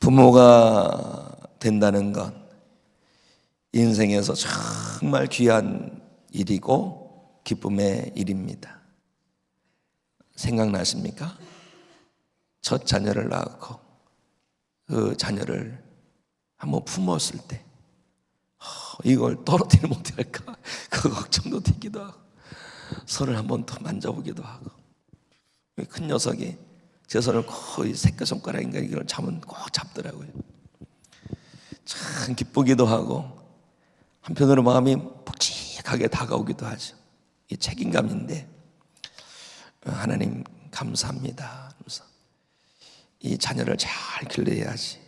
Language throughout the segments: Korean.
부모가 된다는 건 인생에서 정말 귀한 일이고 기쁨의 일입니다. 생각나십니까? 첫 자녀를 낳고 그 자녀를 한번 품었을 때 이걸 떨어뜨리면 어떡할까 그 걱정도 되기도 하고, 손을 한번 더 만져보기도 하고, 큰 녀석이 제 손을 거의 새끼손가락인가 이걸 잡으면 꼭 잡더라고요. 참 기쁘기도 하고 한편으로 마음이 묵직하게 다가오기도 하죠. 이 책임감인데, 하나님 감사합니다 하면서 이 자녀를 잘 길러야지,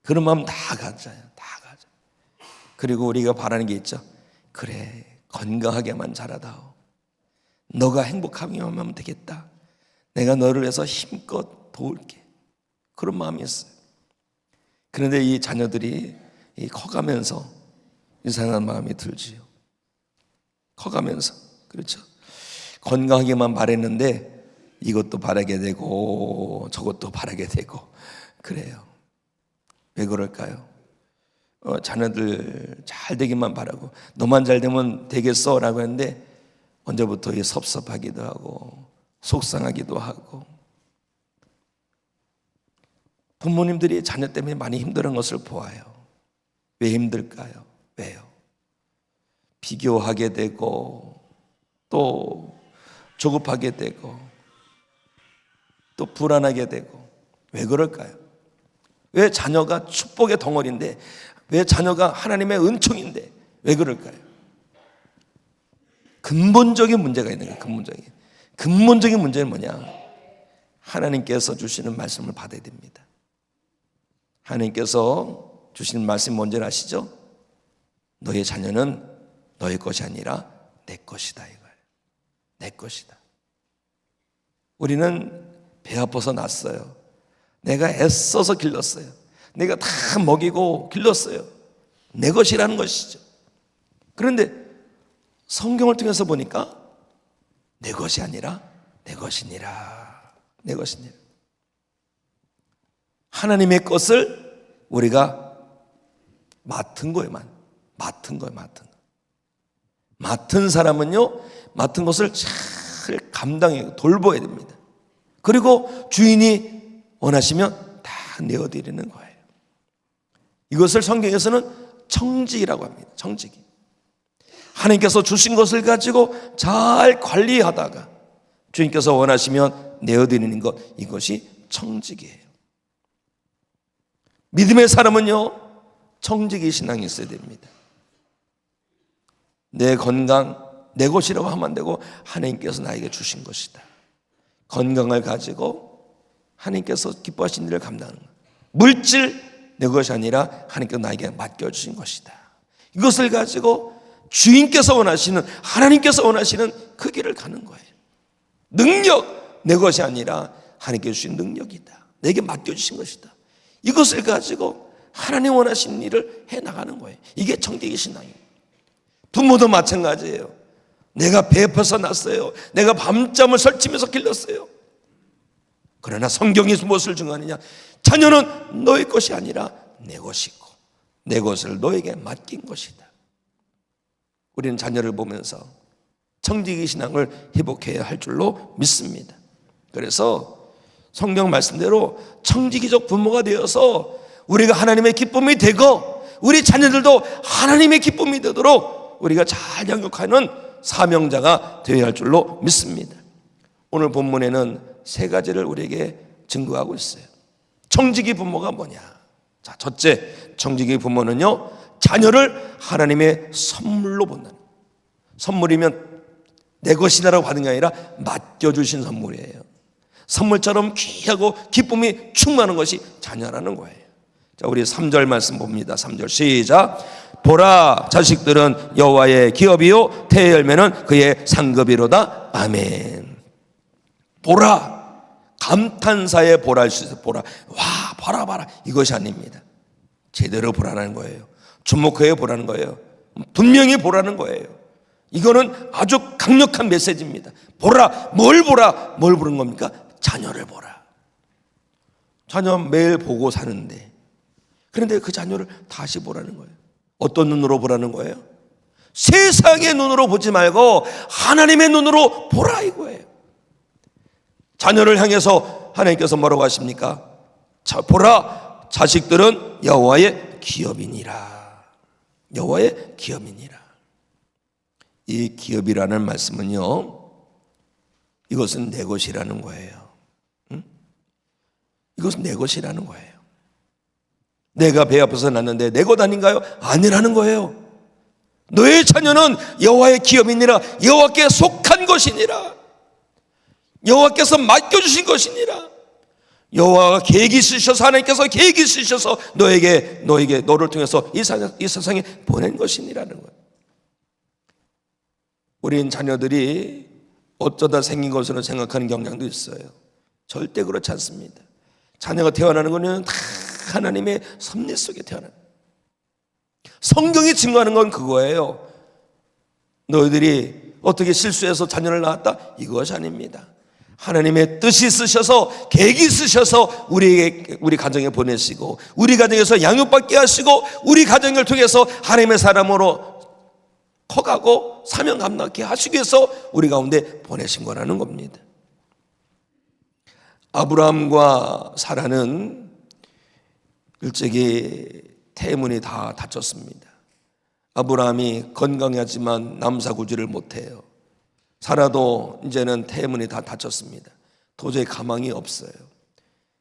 그런 마음 다 가져요. 다 가져. 그리고 우리가 바라는 게 있죠. 그래, 건강하게만 자라다오. 너가 행복하기만 하면 되겠다. 내가 너를 위해서 힘껏 도울게. 그런 마음이 있어요. 그런데 이 자녀들이 커가면서 이상한 마음이 들지요. 커가면서, 그렇죠. 건강하게만 바랬는데 이것도 바라게 되고 저것도 바라게 되고 그래요. 왜 그럴까요? 자녀들 잘 되기만 바라고, 너만 잘 되면 되겠어 라고 했는데 언제부터 섭섭하기도 하고 속상하기도 하고. 부모님들이 자녀 때문에 많이 힘든 것을 보아요. 왜 힘들까요? 왜요? 비교하게 되고 또 조급하게 되고 또 불안하게 되고. 왜 그럴까요? 왜 자녀가 축복의 덩어리인데, 왜 자녀가 하나님의 은총인데 왜 그럴까요? 근본적인 문제가 있는 거예요. 근본적인 문제는 뭐냐? 하나님께서 주시는 말씀을 받아야 됩니다. 하나님께서 주시는 말씀이 뭔지 아시죠? 너의 자녀는 너의 것이 아니라 내 것이다, 이거예요. 내 것이다. 우리는 배 아파서 낳았어요. 내가 애써서 길렀어요. 내가 다 먹이고 길렀어요. 내 것이라는 것이죠. 그런데 성경을 통해서 보니까 내 것이 아니라 내 것이니라. 내 것이니라. 하나님의 것을 우리가 맡은 거예요. 맡은 거예요. 맡은 사람은요, 맡은 것을 잘 감당해 돌봐야 됩니다. 그리고 주인이 원하시면 다 내어드리는 거예요. 이것을 성경에서는 청지기라고 합니다. 청지기. 하나님께서 주신 것을 가지고 잘 관리하다가 주님께서 원하시면 내어드리는 것, 이것이 청지기예요. 믿음의 사람은요, 청지기 신앙이 있어야 됩니다. 내 건강 내 것이라고 하면 안 되고 하나님께서 나에게 주신 것이다. 건강을 가지고 하나님께서 기뻐하신 일을 감당하는 것. 물질 내 것이 아니라 하나님께서 나에게 맡겨주신 것이다. 이것을 가지고 주인께서 원하시는, 하나님께서 원하시는 그 길을 가는 거예요. 능력 내 것이 아니라 하나님께서 주신 능력이다. 내게 맡겨주신 것이다. 이것을 가지고 하나님 원하시는 일을 해나가는 거예요. 이게 청지기 신앙이에요. 부모도 마찬가지예요. 내가 배아파서 낳았어요. 내가 밤잠을 설치면서 길렀어요. 그러나 성경이 무엇을 증거하느냐? 자녀는 너의 것이 아니라 내 것이고 내 것을 너에게 맡긴 것이다. 우리는 자녀를 보면서 청지기 신앙을 회복해야 할 줄로 믿습니다. 그래서 성경 말씀대로 청지기적 부모가 되어서 우리가 하나님의 기쁨이 되고 우리 자녀들도 하나님의 기쁨이 되도록 우리가 잘 양육하는 사명자가 되어야 할 줄로 믿습니다. 오늘 본문에는 세 가지를 우리에게 증거하고 있어요. 청지기 부모가 뭐냐? 자, 첫째, 청지기 부모는요, 자녀를 하나님의 선물로 본다는 거예요. 선물이면 내 것이다라고 받은 게 아니라 맡겨주신 선물이에요. 선물처럼 귀하고 기쁨이 충만한 것이 자녀라는 거예요. 자, 우리 3절 말씀 봅니다. 3절 시작. 보라, 자식들은 여호와의 기업이요 태의 열매는 그의 상급이로다. 아멘. 보라, 감탄사의 보라일 수 있어요. 보라, 와, 봐라 이것이 아닙니다. 제대로 보라는 거예요. 주목해 보라는 거예요. 분명히 보라는 거예요. 이거는 아주 강력한 메시지입니다. 보라, 뭘 보는 겁니까? 자녀를 보라. 자녀 매일 보고 사는데, 그런데 그 자녀를 다시 보라는 거예요. 어떤 눈으로 보라는 거예요? 세상의 눈으로 보지 말고 하나님의 눈으로 보라 이거예요. 자녀를 향해서 하나님께서 뭐라고 하십니까? 자, 보라, 자식들은 여호와의 기업이니라. 여호와의 기업이니라. 이 기업이라는 말씀은요, 이것은 내 것이라는 거예요. 이것은 내 것이라는 거예요. 내가 배 앞에서 낳는데 내 것 아닌가요? 아니라는 거예요. 너의 자녀는 여호와의 기업이니라. 여호와께 속한 것이니라. 여호와께서 맡겨주신 것이니라. 여호와가 계획이 있으셔서, 하나님께서 계획이 있으셔서 너를 통해서 이 세상에 보낸 것이니라는 거예요. 우린 자녀들이 어쩌다 생긴 것으로 생각하는 경향도 있어요. 절대 그렇지 않습니다. 자녀가 태어나는 것은 다 하나님의 섭리 속에 태어나는 거예요. 성경이 증거하는 건 그거예요. 너희들이 어떻게 실수해서 자녀를 낳았다? 이것이 아닙니다. 하나님의 뜻이 있으셔서, 계획이 있으셔서 우리 가정에 보내시고, 우리 가정에서 양육받게 하시고, 우리 가정을 통해서 하나님의 사람으로 커가고 사명 감당하게 하시기 위해서 우리 가운데 보내신 거라는 겁니다. 아브라함과 사라는 일찍이 태문이 다 다쳤습니다. 아브라함이 건강하지만 남사구지를 못해요. 사라도 이제는 태문이 다 다쳤습니다. 도저히 가망이 없어요.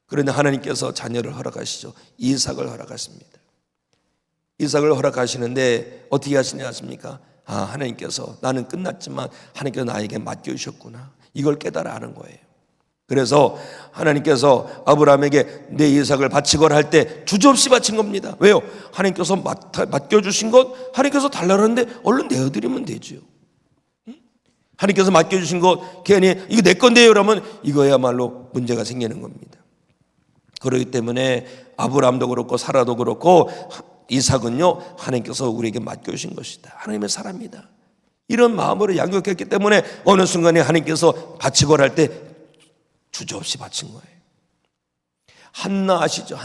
그런데 하나님께서 자녀를 허락하시죠. 이삭을 허락하십니다. 이삭을 허락하시는데 어떻게 하시냐 하십니까? 하나님께서 나는 끝났지만 하나님께서 나에게 맡겨주셨구나, 이걸 깨달아 하는 거예요. 그래서 하나님께서 아브라함에게 내 이삭을 바치거라 할 때 주저없이 바친 겁니다. 왜요? 하나님께서 맡겨주신 것, 하나님께서 달라는데 얼른 내어드리면 되죠. 하나님께서 맡겨주신 것 괜히 이거 내 건데요 라면 이거야말로 문제가 생기는 겁니다. 그렇기 때문에 아브라함도 그렇고 사라도 그렇고 이삭은요, 하나님께서 우리에게 맡겨주신 것이다. 하나님의 사람이다. 이런 마음으로 양육했기 때문에 어느 순간에 하나님께서 바치거라 할 때 주저없이 바친 거예요. 한나 아시죠?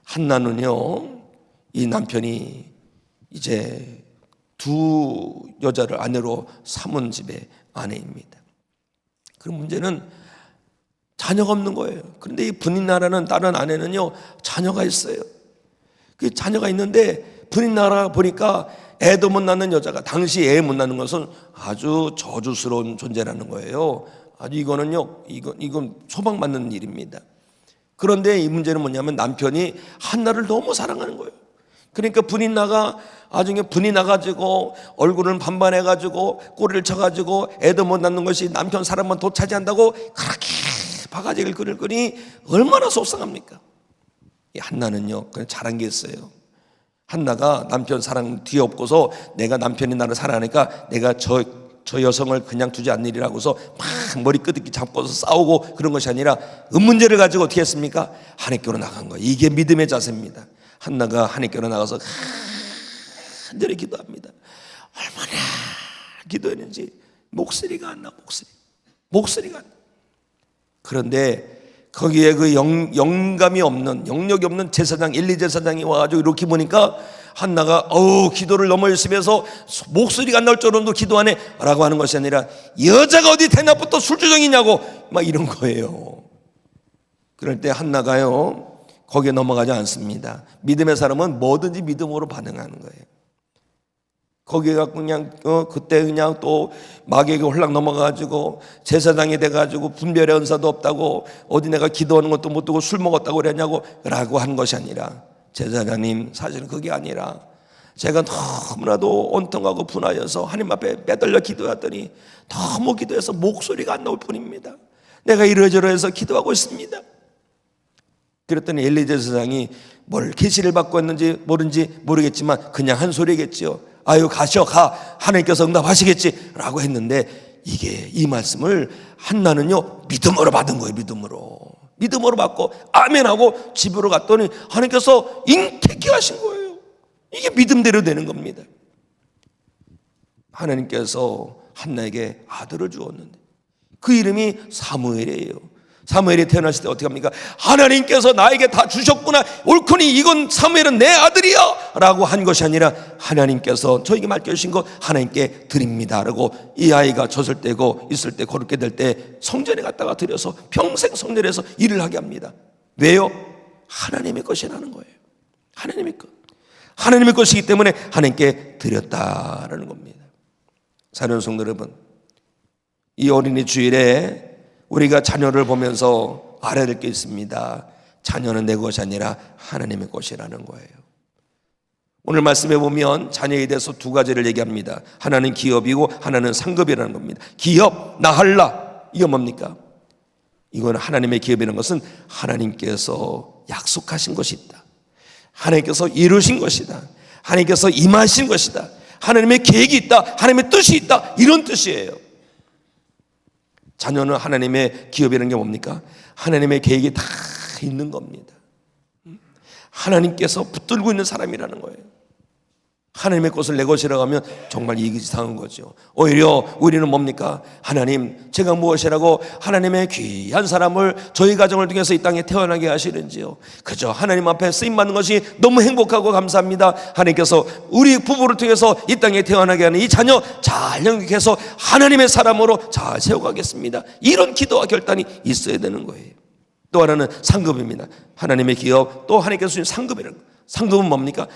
한나는요, 이 남편이 이제 두 여자를 아내로 삼은 집의 아내입니다. 그 문제는 자녀가 없는 거예요. 그런데 이 분인나라는 다른 아내는요, 자녀가 있어요. 그 자녀가 있는데 분인나라 보니까 애도 못 낳는 여자가, 당시 애 못 낳는 것은 아주 저주스러운 존재라는 거예요. 아주 이건 소방받는 일입니다. 그런데 이 문제는 뭐냐면 남편이 한나를 너무 사랑하는 거예요. 그러니까 나중에 분이 나가지고 얼굴을 반반해가지고 꼬리를 쳐가지고 애도 못 낳는 것이 남편 사람만 도차지한다고 그렇게 바가지를 끓이니 얼마나 속상합니까? 이 한나는요, 그냥 잘한 게 있어요. 한나가 남편 사랑 뒤에 없고서 내가 남편이 나를 사랑하니까 내가 저 여성을 그냥 두지 않으리라고서 막 머리 끄덕기 잡고서 싸우고 그런 것이 아니라 문제를 가지고 어떻게 했습니까? 하나님께로 나간 거예요. 이게 믿음의 자세입니다. 한나가 하나님께로 나가서 간절히 기도합니다. 얼마나 기도했는지 목소리가 안 나. 목소리가 안 나. 그런데 거기에 그 영감이 없는, 영력이 없는 제사장 엘리 제사장이 와가지고 이렇게 보니까 한나가 기도를 너무 열심히 해서 목소리가 안 나올 정도로 기도하네 라고 하는 것이 아니라 여자가 어디 대낮부터 술주정이냐고 막 이런 거예요. 그럴 때 한나가요, 거기에 넘어가지 않습니다. 믿음의 사람은 뭐든지 믿음으로 반응하는 거예요. 거기에 갖고 그냥 그때 그냥 또 마귀에게 홀랑 넘어가가지고 제사장이 돼가지고 분별의 은사도 없다고 어디 내가 기도하는 것도 못 두고 술 먹었다고 그랬냐고 라고 하는 것이 아니라, 제사장님 사실은 그게 아니라 제가 너무나도 온통하고 분하여서 하나님 앞에 매달려 기도했더니 너무 기도해서 목소리가 안 나올 뿐입니다. 내가 이러저러해서 기도하고 있습니다. 그랬더니 엘리 제사장이 뭘 계시를 받고 있는지 모른지 모르겠지만 그냥 한 소리겠지요. 아유 가셔, 가, 하나님께서 응답하시겠지 라고 했는데, 이 말씀을 한나는요 믿음으로 받은 거예요. 믿음으로 받고 아멘하고 집으로 갔더니 하나님께서 잉태케 하신 거예요. 이게 믿음대로 되는 겁니다. 하나님께서 한나에게 아들을 주었는데 그 이름이 사무엘이에요. 사무엘이 태어났을 때 어떻게 합니까? 하나님께서 나에게 다 주셨구나, 옳거니 이건 사무엘은 내 아들이야 라고 한 것이 아니라 하나님께서 저에게 맡겨주신 것 하나님께 드립니다 라고 이 아이가 젖을 떼고 있을 때 거룩게 될 때 성전에 갖다가 드려서 평생 성전에서 일을 하게 합니다. 왜요? 하나님의 것이라는 거예요. 하나님의 것, 하나님의 것이기 때문에 하나님께 드렸다라는 겁니다. 사랑하는 성도 여러분, 이 어린이 주일에 우리가 자녀를 보면서 알아야 될 게 있습니다. 자녀는 내 것이 아니라 하나님의 것이라는 거예요. 오늘 말씀해 보면 자녀에 대해서 두 가지를 얘기합니다. 하나는 기업이고 하나는 상급이라는 겁니다. 기업, 나할라, 이거 뭡니까? 이건 하나님의 기업이라는 것은 하나님께서 약속하신 것이 있다, 하나님께서 이루신 것이다, 하나님께서 임하신 것이다, 하나님의 계획이 있다, 하나님의 뜻이 있다, 이런 뜻이에요. 자녀는 하나님의 기업이라는 게 뭡니까? 하나님의 계획이 다 있는 겁니다. 하나님께서 붙들고 있는 사람이라는 거예요. 하나님의 것을 내 것이라고 하면 정말 이상한 거죠. 오히려 우리는 뭡니까? 하나님, 제가 무엇이라고 하나님의 귀한 사람을 저희 가정을 통해서 이 땅에 태어나게 하시는지요. 그저 하나님 앞에 쓰임받는 것이 너무 행복하고 감사합니다. 하나님께서 우리 부부를 통해서 이 땅에 태어나게 하는 이 자녀 잘 영육해서 하나님의 사람으로 잘 세워가겠습니다. 이런 기도와 결단이 있어야 되는 거예요. 또 하나는 상급입니다. 하나님의 기업, 또 하나님께서 주신 상급이라는 거예요. 상급은 뭡니까?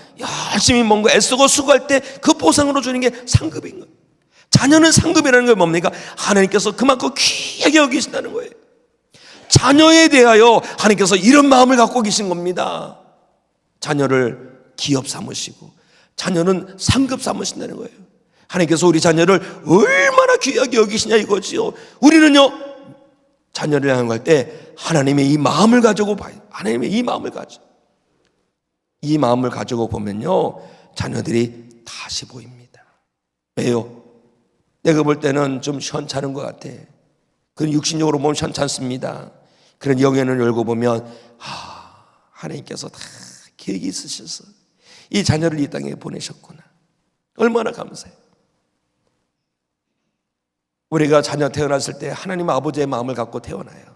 열심히 뭔가 애쓰고 수고할 때 그 보상으로 주는 게 상급인 거예요. 자녀는 상급이라는 게 뭡니까? 하나님께서 그만큼 귀하게 여기신다는 거예요. 자녀에 대하여 하나님께서 이런 마음을 갖고 계신 겁니다. 자녀를 기업 삼으시고 자녀는 상급 삼으신다는 거예요. 하나님께서 우리 자녀를 얼마나 귀하게 여기시냐 이거지요. 우리는요, 자녀를 향할 때 하나님의 이 마음을 가지고 봐요. 하나님의 이 마음을 가지고, 이 마음을 가지고 보면요, 자녀들이 다시 보입니다. 왜요? 내가 볼 때는 좀 시원찮은 것 같아. 그건 육신적으로 보면 시원찮습니다. 그런 영혼을 열고 보면 하나님께서 다 계획이 있으셔서 이 자녀를 이 땅에 보내셨구나. 얼마나 감사해요. 우리가 자녀 태어났을 때 하나님 아버지의 마음을 갖고 태어나요.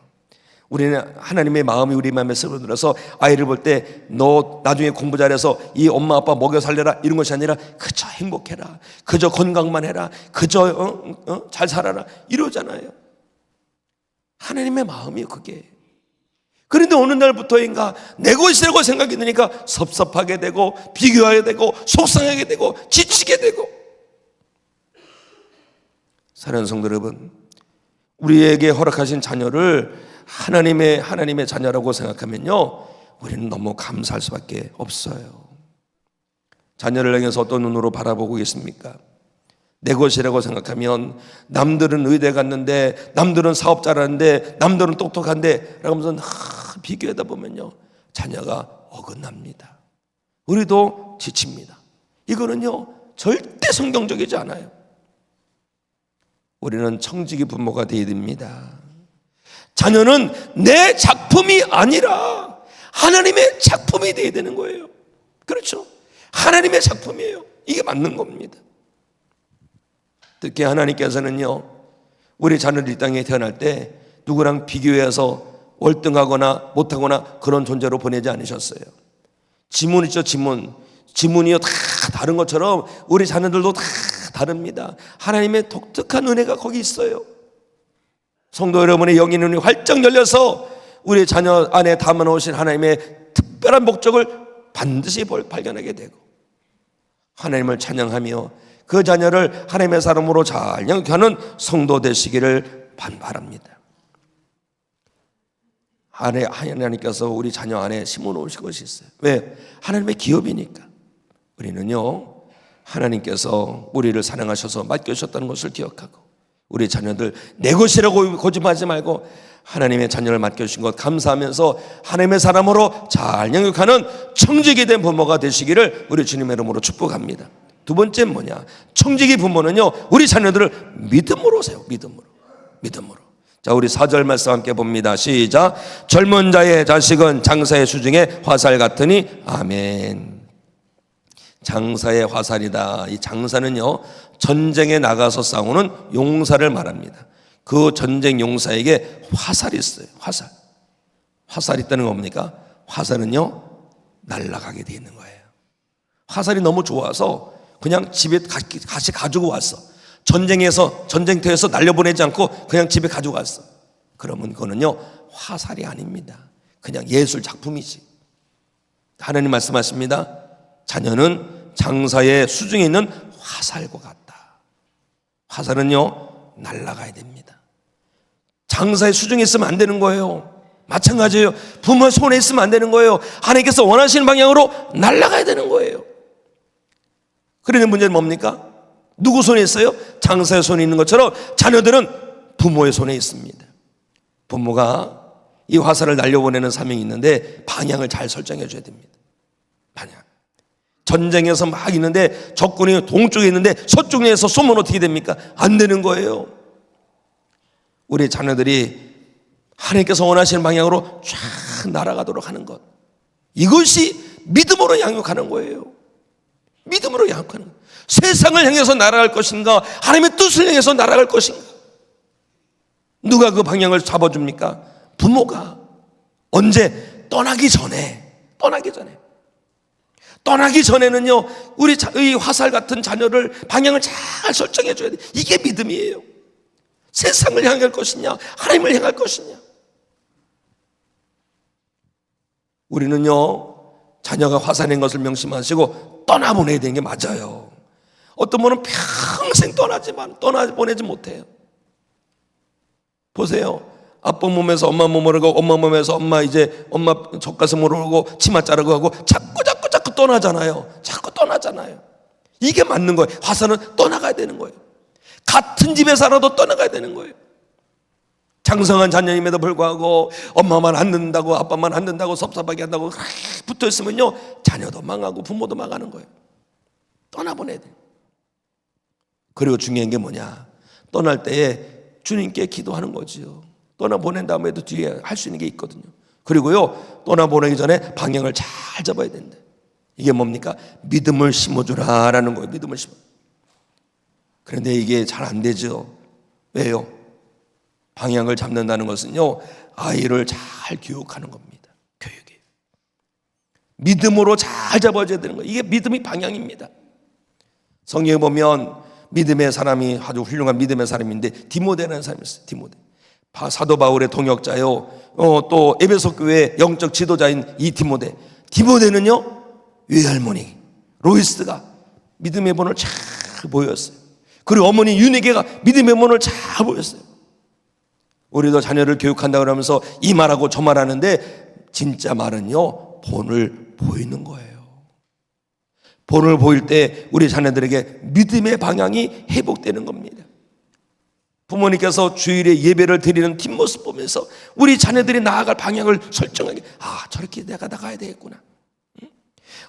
우리는 하나님의 마음이 우리 마음에 스며들어서 아이를 볼 때 너 나중에 공부 잘해서 이 엄마 아빠 먹여 살려라 이런 것이 아니라 그저 행복해라, 그저 건강만 해라, 그저 잘 살아라 이러잖아요. 하나님의 마음이요 그게. 그런데 어느 날부터인가 내 것이라고 생각이 드니까 섭섭하게 되고 비교하게 되고 속상하게 되고 지치게 되고. 사랑하는 성도 여러분, 우리에게 허락하신 자녀를 하나님의 자녀라고 생각하면요, 우리는 너무 감사할 수밖에 없어요. 자녀를 향해서 어떤 눈으로 바라보고 계십니까? 내 것이라고 생각하면 남들은 의대 갔는데, 남들은 사업 잘하는데, 남들은 똑똑한데 라고 하면서 비교하다 보면요, 자녀가 어긋납니다. 우리도 지칩니다. 이거는요 절대 성경적이지 않아요. 우리는 청지기 부모가 되어야 됩니다. 자녀는 내 작품이 아니라 하나님의 작품이 되어야 되는 거예요. 그렇죠? 하나님의 작품이에요. 이게 맞는 겁니다. 특히 하나님께서는요, 우리 자녀들 이 땅에 태어날 때 누구랑 비교해서 월등하거나 못하거나 그런 존재로 보내지 않으셨어요. 지문 있죠, 지문. 지문이요 다 다른 것처럼 우리 자녀들도 다 다릅니다. 하나님의 독특한 은혜가 거기 있어요. 성도 여러분의 영의 눈이 활짝 열려서 우리 자녀 안에 담아놓으신 하나님의 특별한 목적을 반드시 발견하게 되고, 하나님을 찬양하며 그 자녀를 하나님의 사람으로 잘 영육하는 성도 되시기를 바랍니다. 하나님께서 우리 자녀 안에 심어놓으신 것이 있어요. 왜? 하나님의 기업이니까. 우리는요, 하나님께서 우리를 사랑하셔서 맡겨주셨다는 것을 기억하고, 우리 자녀들 내 것이라고 고집하지 말고 하나님의 자녀를 맡겨주신 것 감사하면서 하나님의 사람으로 잘 영육하는 청지기 된 부모가 되시기를 우리 주님의 이름으로 축복합니다. 두 번째는 뭐냐? 청지기 부모는요, 우리 자녀들을 믿음으로 세워. 믿음으로. 자, 우리 4절 말씀 함께 봅니다. 시작. 젊은 자의 자식은 장사의 수중에 화살 같으니. 아멘. 장사의 화살이다. 이 장사는요, 전쟁에 나가서 싸우는 용사를 말합니다. 그 전쟁 용사에게 화살이 있어요. 화살이 있다는 건 뭡니까? 화살은요 날아가게 돼 있는 거예요. 화살이 너무 좋아서 그냥 집에 같이 가지고 왔어. 전쟁터에서 날려보내지 않고 그냥 집에 가지고 왔어. 그러면 그거는요 화살이 아닙니다. 그냥 예술 작품이지. 하나님 말씀하십니다. 자녀는 장사의 수중에 있는 화살과 같다. 화살은요 날아가야 됩니다. 장사의 수중에 있으면 안 되는 거예요. 마찬가지예요. 부모의 손에 있으면 안 되는 거예요. 하나님께서 원하시는 방향으로 날아가야 되는 거예요. 그런데 문제는 뭡니까? 누구 손에 있어요? 장사의 손에 있는 것처럼 자녀들은 부모의 손에 있습니다. 부모가 이 화살을 날려보내는 사명이 있는데 방향을 잘 설정해 줘야 됩니다. 방향. 전쟁에서 막 있는데 적군이 동쪽에 있는데 서쪽에서 쏘면 어떻게 됩니까? 안 되는 거예요. 우리 자녀들이 하나님께서 원하시는 방향으로 쫙 날아가도록 하는 것, 이것이 믿음으로 양육하는 거예요. 믿음으로 양육하는 거예요. 세상을 향해서 날아갈 것인가, 하나님의 뜻을 향해서 날아갈 것인가. 누가 그 방향을 잡아줍니까? 부모가. 언제? 떠나기 전에는요 우리 이 화살 같은 자녀를 방향을 잘 설정해 줘야 돼. 이게 믿음이에요. 세상을 향할 것이냐, 하나님을 향할 것이냐. 우리는요 자녀가 화살인 것을 명심하시고 떠나보내야 되는 게 맞아요. 어떤 분은 평생 떠나보내지 못해요. 보세요. 아빠 몸에서 엄마 몸으로 가고, 엄마 몸에서 엄마 젖가슴으로 오고 치마 자르고 하고 자꾸 떠나잖아요. 이게 맞는 거예요. 화살은 떠나가야 되는 거예요. 같은 집에 살아도 떠나가야 되는 거예요. 장성한 자녀임에도 불구하고 엄마만 안 듣는다고, 아빠만 안 듣는다고, 섭섭하게 한다고 붙어 있으면요 자녀도 망하고 부모도 망하는 거예요. 떠나보내야 돼요. 그리고 중요한 게 뭐냐, 떠날 때에 주님께 기도하는 거지요. 떠나보낸 다음에도 뒤에 할 수 있는 게 있거든요. 그리고요 떠나보내기 전에 방향을 잘 잡아야 된다. 이게 뭡니까? 믿음을 심어주라라는 거예요. 믿음을 심어. 그런데 이게 잘 안 되죠. 왜요? 방향을 잡는다는 것은요 아이를 잘 교육하는 겁니다. 교육이에요. 믿음으로 잘 잡아줘야 되는 거예요. 이게 믿음이 방향입니다. 성경에 보면 믿음의 사람이 아주 훌륭한 믿음의 사람인데 디모데라는 사람이 있어요. 디모데. 사도 바울의 동역자요. 또 에베소 교회의 영적 지도자인 이 디모데. 디모데는요 외할머니 로이스가 믿음의 본을 잘 보였어요. 그리고 어머니 유니게가 믿음의 본을 잘 보였어요. 우리도 자녀를 교육한다 그러면서 이 말하고 저 말하는데 진짜 말은요 본을 보이는 거예요. 본을 보일 때 우리 자녀들에게 믿음의 방향이 회복되는 겁니다. 부모님께서 주일에 예배를 드리는 뒷모습 보면서 우리 자녀들이 나아갈 방향을 설정하게, 저렇게 내가 나가야 되겠구나.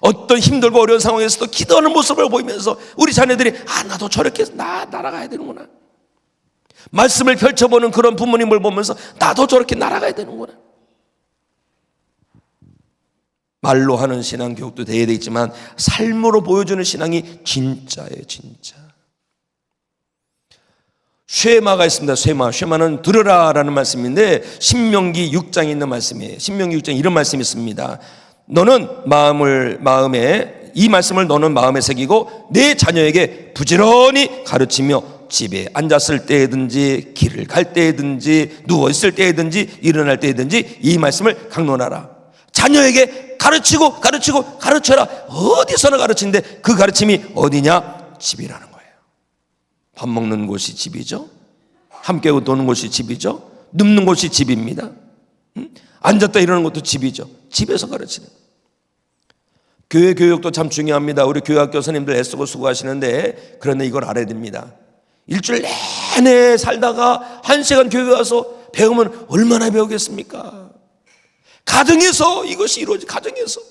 어떤 힘들고 어려운 상황에서도 기도하는 모습을 보이면서 우리 자녀들이 나도 저렇게 날아가야 되는구나. 말씀을 펼쳐보는 그런 부모님을 보면서 나도 저렇게 날아가야 되는구나. 말로 하는 신앙 교육도 돼야 되겠지만 삶으로 보여주는 신앙이 진짜예요. 진짜. 쉐마가 있습니다. 쉐마는 들으라라는 말씀인데 신명기 6장에 있는 말씀이에요. 신명기 6장에 이런 말씀이 있습니다. 이 말씀을 너는 마음에 새기고 내 자녀에게 부지런히 가르치며 집에 앉았을 때든지 길을 갈 때든지 누워있을 때든지 일어날 때든지 이 말씀을 강론하라. 자녀에게 가르쳐라. 어디서나 가르치는데 그 가르침이 어디냐? 집이라는 거예요. 밥 먹는 곳이 집이죠. 함께 노는 곳이 집이죠. 눕는 곳이 집입니다. 앉았다 일어나는 것도 집이죠. 집에서 가르치는. 교회 교육도 참 중요합니다. 우리 교회학교 선생님들 애쓰고 수고하시는데 그런데 이걸 알아야 됩니다. 일주일 내내 살다가 1시간 교회 와서 배우면 얼마나 배우겠습니까? 가정에서 이것이 이루어지. 가정에서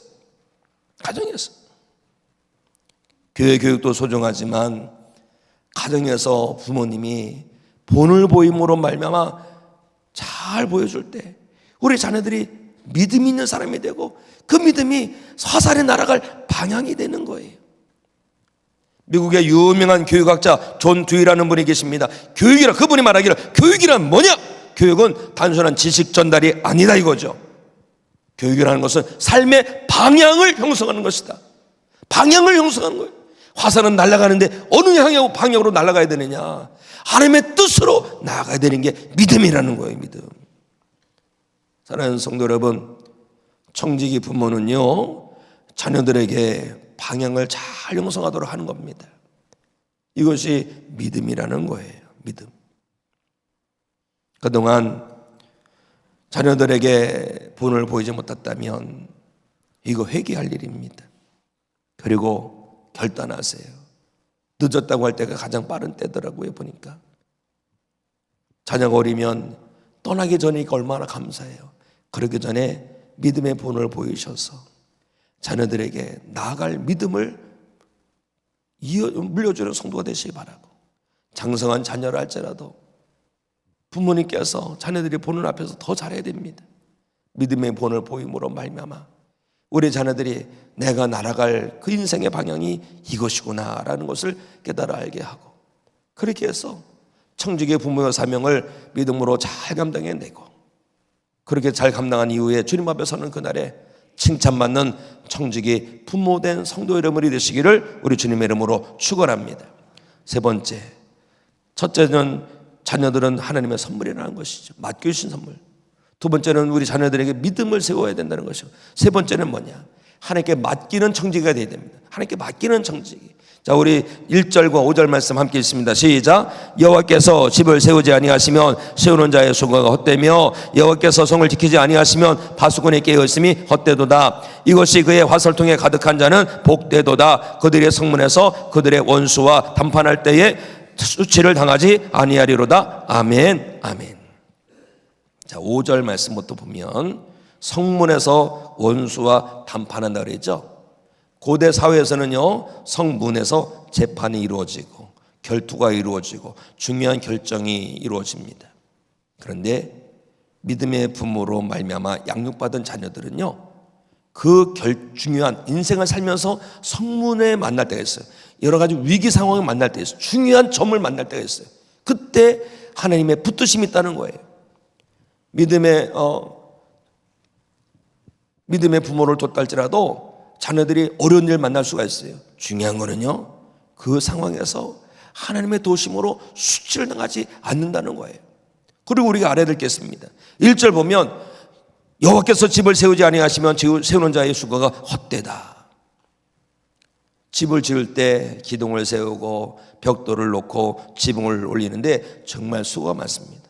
교회 교육도 소중하지만 가정에서 부모님이 본을 보임으로 말미암아 잘 보여줄 때 우리 자녀들이 믿음 있는 사람이 되고 그 믿음이 화살에 날아갈 방향이 되는 거예요. 미국의 유명한 교육학자 존 듀이라는 분이 계십니다. 그분이 말하기를 교육이란 뭐냐? 교육은 단순한 지식 전달이 아니다 이거죠. 교육이라는 것은 삶의 방향을 형성하는 것이다. 방향을 형성하는 거예요. 화살은 날아가는데 어느 방향으로 날아가야 되느냐? 하나님의 뜻으로 나아가야 되는 게 믿음이라는 거예요. 믿음. 사랑하는 성도 여러분, 청지기 부모는요, 자녀들에게 방향을 잘 형성하도록 하는 겁니다. 이것이 믿음이라는 거예요. 믿음. 그동안 자녀들에게 본을 보이지 못했다면 이거 회개할 일입니다. 그리고 결단하세요. 늦었다고 할 때가 가장 빠른 때더라고요. 보니까 자녀가 어리면 떠나기 전이니까 얼마나 감사해요. 그러기 전에 믿음의 본을 보이셔서 자녀들에게 나아갈 믿음을 물려주는 성도가 되시기 바라고, 장성한 자녀를 할지라도 부모님께서 자녀들이 보는 앞에서 더 잘해야 됩니다. 믿음의 본을 보임으로 말미암아 우리 자녀들이 내가 날아갈 그 인생의 방향이 이것이구나 라는 것을 깨달아 알게 하고, 그렇게 해서 청지기의 부모의 사명을 믿음으로 잘 감당해내고, 그렇게 잘 감당한 이후에 주님 앞에 서는 그날에 칭찬받는 청지기 부모된 성도 여러분이 되시기를 우리 주님의 이름으로 축원합니다. 세 번째, 첫째는 자녀들은 하나님의 선물이라는 것이죠. 맡겨주신 선물. 두 번째는 우리 자녀들에게 믿음을 세워야 된다는 것이고, 세 번째는 뭐냐? 하나님께 맡기는 청지기가 되어야 됩니다. 하나님께 맡기는 청지기. 자, 우리 1절과 5절 말씀 함께 읽습니다. 시작. 여호와께서 집을 세우지 아니하시면 세우는 자의 수고가 헛되며 여호와께서 성을 지키지 아니하시면 파수꾼이 깨어있음이 헛되도다. 이것이 그의 화살통에 가득한 자는 복되도다. 그들의 성문에서 그들의 원수와 담판할 때에 수치를 당하지 아니하리로다. 아멘. 아멘. 자, 5절 말씀부터 보면 성문에서 원수와 담판한다 그랬죠. 고대 사회에서는요, 성문에서 재판이 이루어지고 결투가 이루어지고 중요한 결정이 이루어집니다. 그런데 믿음의 부모로 말미암아 양육받은 자녀들은요, 그 중요한 인생을 살면서 성문에 만날 때가 있어요. 여러 가지 위기 상황을 만날 때 있어요. 중요한 점을 만날 때가 있어요. 그때 하나님의 붙드심이 있다는 거예요. 믿음의 부모를 뒀다 할지라도 자녀들이 어려운 일을 만날 수가 있어요. 중요한 거는요, 그 상황에서 하나님의 도심으로 수치를 당하지 않는다는 거예요. 그리고 우리가 알아야 될 게 있습니다. 1절 보면 여호와께서 집을 세우지 아니하시면 세우는 자의 수고가 헛되다. 집을 지을 때 기둥을 세우고 벽돌을 놓고 지붕을 올리는데 정말 수고가 많습니다.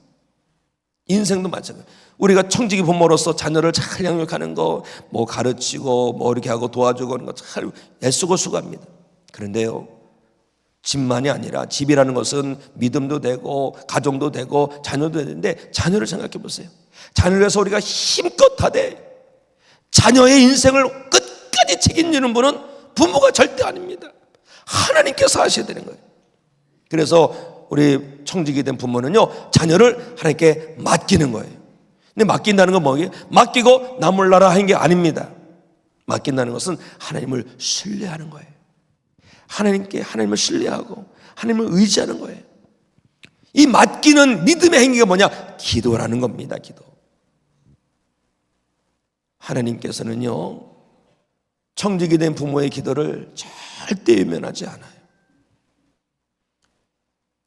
인생도 마찬가지예요. 우리가 청지기 부모로서 자녀를 잘 양육하는 거, 뭐 가르치고 뭐 이렇게 하고 도와주고 하는 거 잘 애쓰고 수고합니다. 그런데요, 집만이 아니라 집이라는 것은 믿음도 되고 가정도 되고 자녀도 되는데, 자녀를 생각해 보세요. 자녀를 위해서 우리가 힘껏 하되 자녀의 인생을 끝까지 책임지는 분은 부모가 절대 아닙니다. 하나님께서 하셔야 되는 거예요. 그래서 우리 청지기 된 부모는요, 자녀를 하나님께 맡기는 거예요. 근데 맡긴다는 건 뭐예요? 맡기고 나 몰라라 하는 게 아닙니다. 맡긴다는 것은 하나님을 신뢰하는 거예요. 하나님을 신뢰하고 하나님을 의지하는 거예요. 이 맡기는 믿음의 행위가 뭐냐? 기도라는 겁니다. 기도. 하나님께서는요, 청지기 된 부모의 기도를 절대 외면하지 않아요.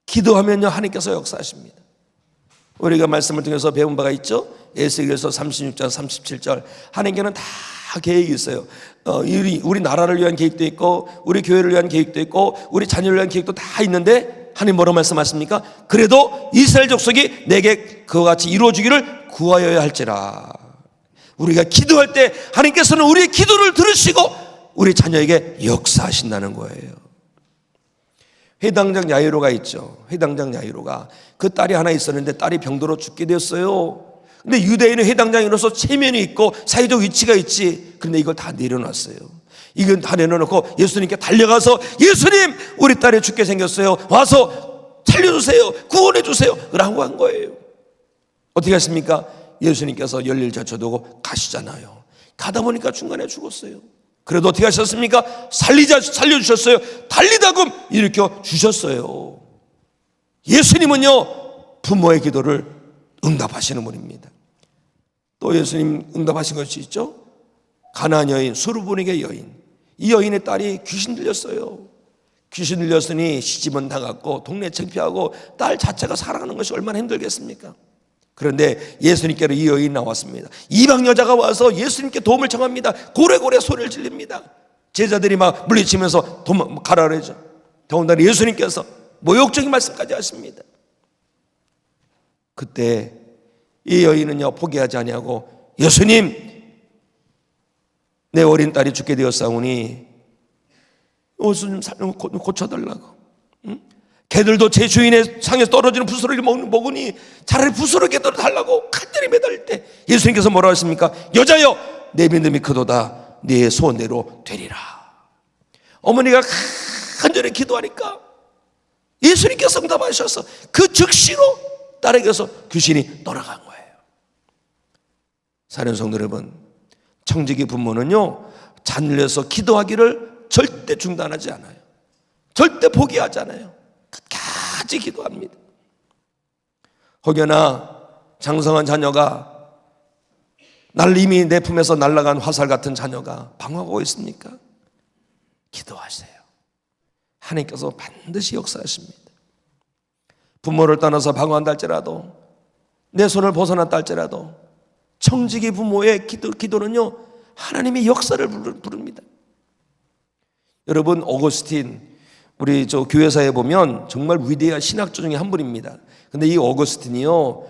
기도하면요, 하나님께서 역사하십니다. 우리가 말씀을 통해서 배운 바가 있죠. 에스겔서 36장 37절, 하나님께는 다 계획이 있어요. 우리 나라를 위한 계획도 있고 우리 교회를 위한 계획도 있고 우리 자녀를 위한 계획도 다 있는데, 하나님 뭐라고 말씀하십니까? 그래도 이스라엘 족속이 내게 그와 같이 이루어지기를 구하여야 할지라. 우리가 기도할 때 하나님께서는 우리의 기도를 들으시고 우리 자녀에게 역사하신다는 거예요. 회당장 야이로가 있죠. 회당장 야이로가 그 딸이 하나 있었는데 딸이 병들어 죽게 되었어요. 근데 유대인은 회당장으로서 체면이 있고 사회적 위치가 있지. 그런데 이걸 다 내려놨어요. 이건 다 내려놓고 예수님께 달려가서, 예수님, 우리 딸이 죽게 생겼어요. 와서 살려주세요. 구원해주세요. 라고 한 거예요. 어떻게 했습니까? 예수님께서 열일 제쳐두고 가시잖아요. 가다 보니까 중간에 죽었어요. 그래도 어떻게 하셨습니까? 살려주셨어요. 달리다금 일으켜 주셨어요. 예수님은요, 부모의 기도를 응답하시는 분입니다. 또 예수님 응답하신 것이 있죠. 가나안 여인, 수르보니게 여인, 이 여인의 딸이 귀신 들렸어요. 귀신 들렸으니 시집은 나갔고 동네 창피하고 딸 자체가 살아가는 것이 얼마나 힘들겠습니까? 그런데 예수님께로 이 여인이 나왔습니다. 이방 여자가 와서 예수님께 도움을 청합니다. 고래고래 소리를 질립니다. 제자들이 막 물리치면서 가라 그러죠. 더군다나 예수님께서 모욕적인 말씀까지 하십니다. 그때 이 여인은요, 포기하지 아니하고 예수님, 내 어린 딸이 죽게 되었사오니 옷을 좀 고쳐달라고. 응? 개들도 제 주인의 상에서 떨어지는 부스러기를 먹으니 차라리 부스러기에 달라고 간절히 매달릴 때 예수님께서 뭐라고 하십니까? 여자여, 내 믿음이 크도다. 네 소원대로 되리라. 어머니가 간절히 기도하니까 예수님께서 응답하셔서 그 즉시로 딸에게서 귀신이 떠나간 거예요. 사랑하는 성도 여러분, 청지기 부모는요, 자녀에서 기도하기를 절대 중단하지 않아요. 절대 포기하지 않아요. 끝까지 기도합니다. 혹여나 장성한 자녀가 이미 내 품에서 날아간 화살 같은 자녀가 방황하고 있습니까? 기도하세요. 하나님께서 반드시 역사하십니다. 부모를 떠나서 방황한다 할지라도, 내 손을 벗어났다 할지라도 청지기 부모의 기도는요, 하나님의 역사를 부릅니다. 여러분, 어거스틴, 우리 교회사에 보면 정말 위대한 신학자 중에 한 분입니다. 근데 이 어거스틴이요,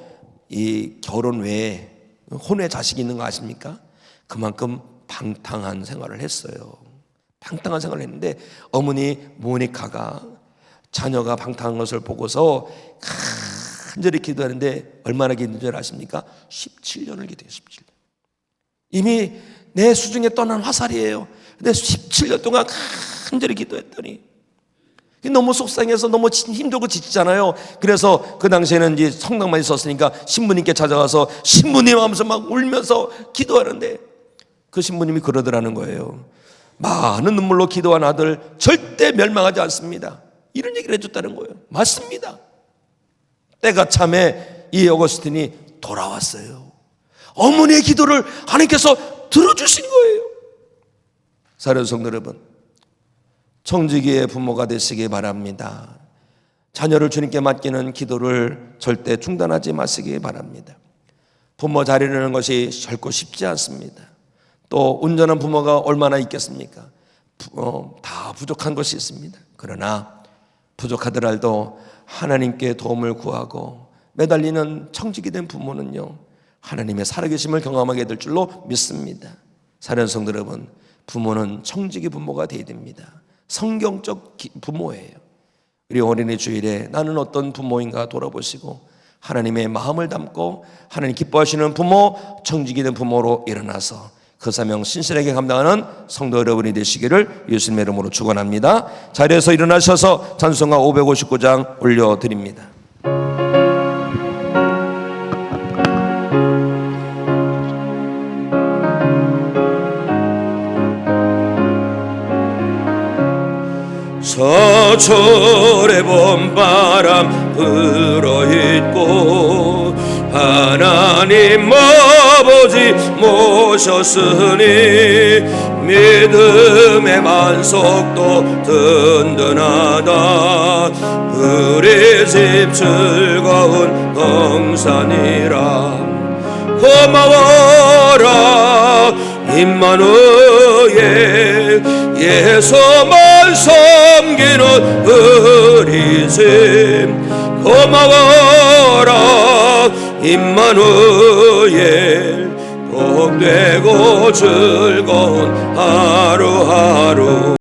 이 결혼 외에 혼외 자식이 있는 거 아십니까? 그만큼 방탕한 생활을 했어요. 방탕한 생활을 했는데 어머니 모니카가 자녀가 방탕한 것을 보고서 간절히 기도하는데 얼마나 기도한 줄 아십니까? 17년을 기도해요. 17년. 이미 내 수중에 떠난 화살이에요. 근데 17년 동안 간절히 기도했더니 너무 속상해서 너무 힘들고 지치잖아요. 그래서 그 당시에는 이제 성당만 있었으니까 신부님께 찾아가서 신부님 하면서 막 울면서 기도하는데 그 신부님이 그러더라는 거예요. 많은 눈물로 기도한 아들 절대 멸망하지 않습니다. 이런 얘기를 해줬다는 거예요. 맞습니다. 때가 참에 이 어거스틴이 돌아왔어요. 어머니의 기도를 하나님께서 들어주신 거예요. 사랑하는 성도 여러분, 청지기의 부모가 되시기 바랍니다. 자녀를 주님께 맡기는 기도를 절대 중단하지 마시기 바랍니다. 부모 자리라는 것이 결코 쉽지 않습니다. 또 온전한 부모가 얼마나 있겠습니까? 다 부족한 것이 있습니다. 그러나 부족하더라도 하나님께 도움을 구하고 매달리는 청지기 된 부모는요, 하나님의 살아계심을 경험하게 될 줄로 믿습니다. 사랑하는 성도 여러분, 부모는 청지기 부모가 되어야 됩니다. 성경적 부모예요. 우리 어린이 주일에 나는 어떤 부모인가 돌아보시고 하나님의 마음을 담고 하나님 기뻐하시는 부모, 청지기 된 부모로 일어나서 그 사명 신실하게 감당하는 성도 여러분이 되시기를 예수님의 이름으로 축원합니다. 자리에서 일어나셔서 찬송가 559장 올려드립니다. 서철의 봄바람 불어있고 하나님 아버지 모셨으니 믿음의 만석도 든든하다. 우리 집 즐거운 동산이라. 고마워라 임마누엘, 예수만 섬기는 우리 집. 고마워라 임마누엘, 복되고 즐거운 하루하루.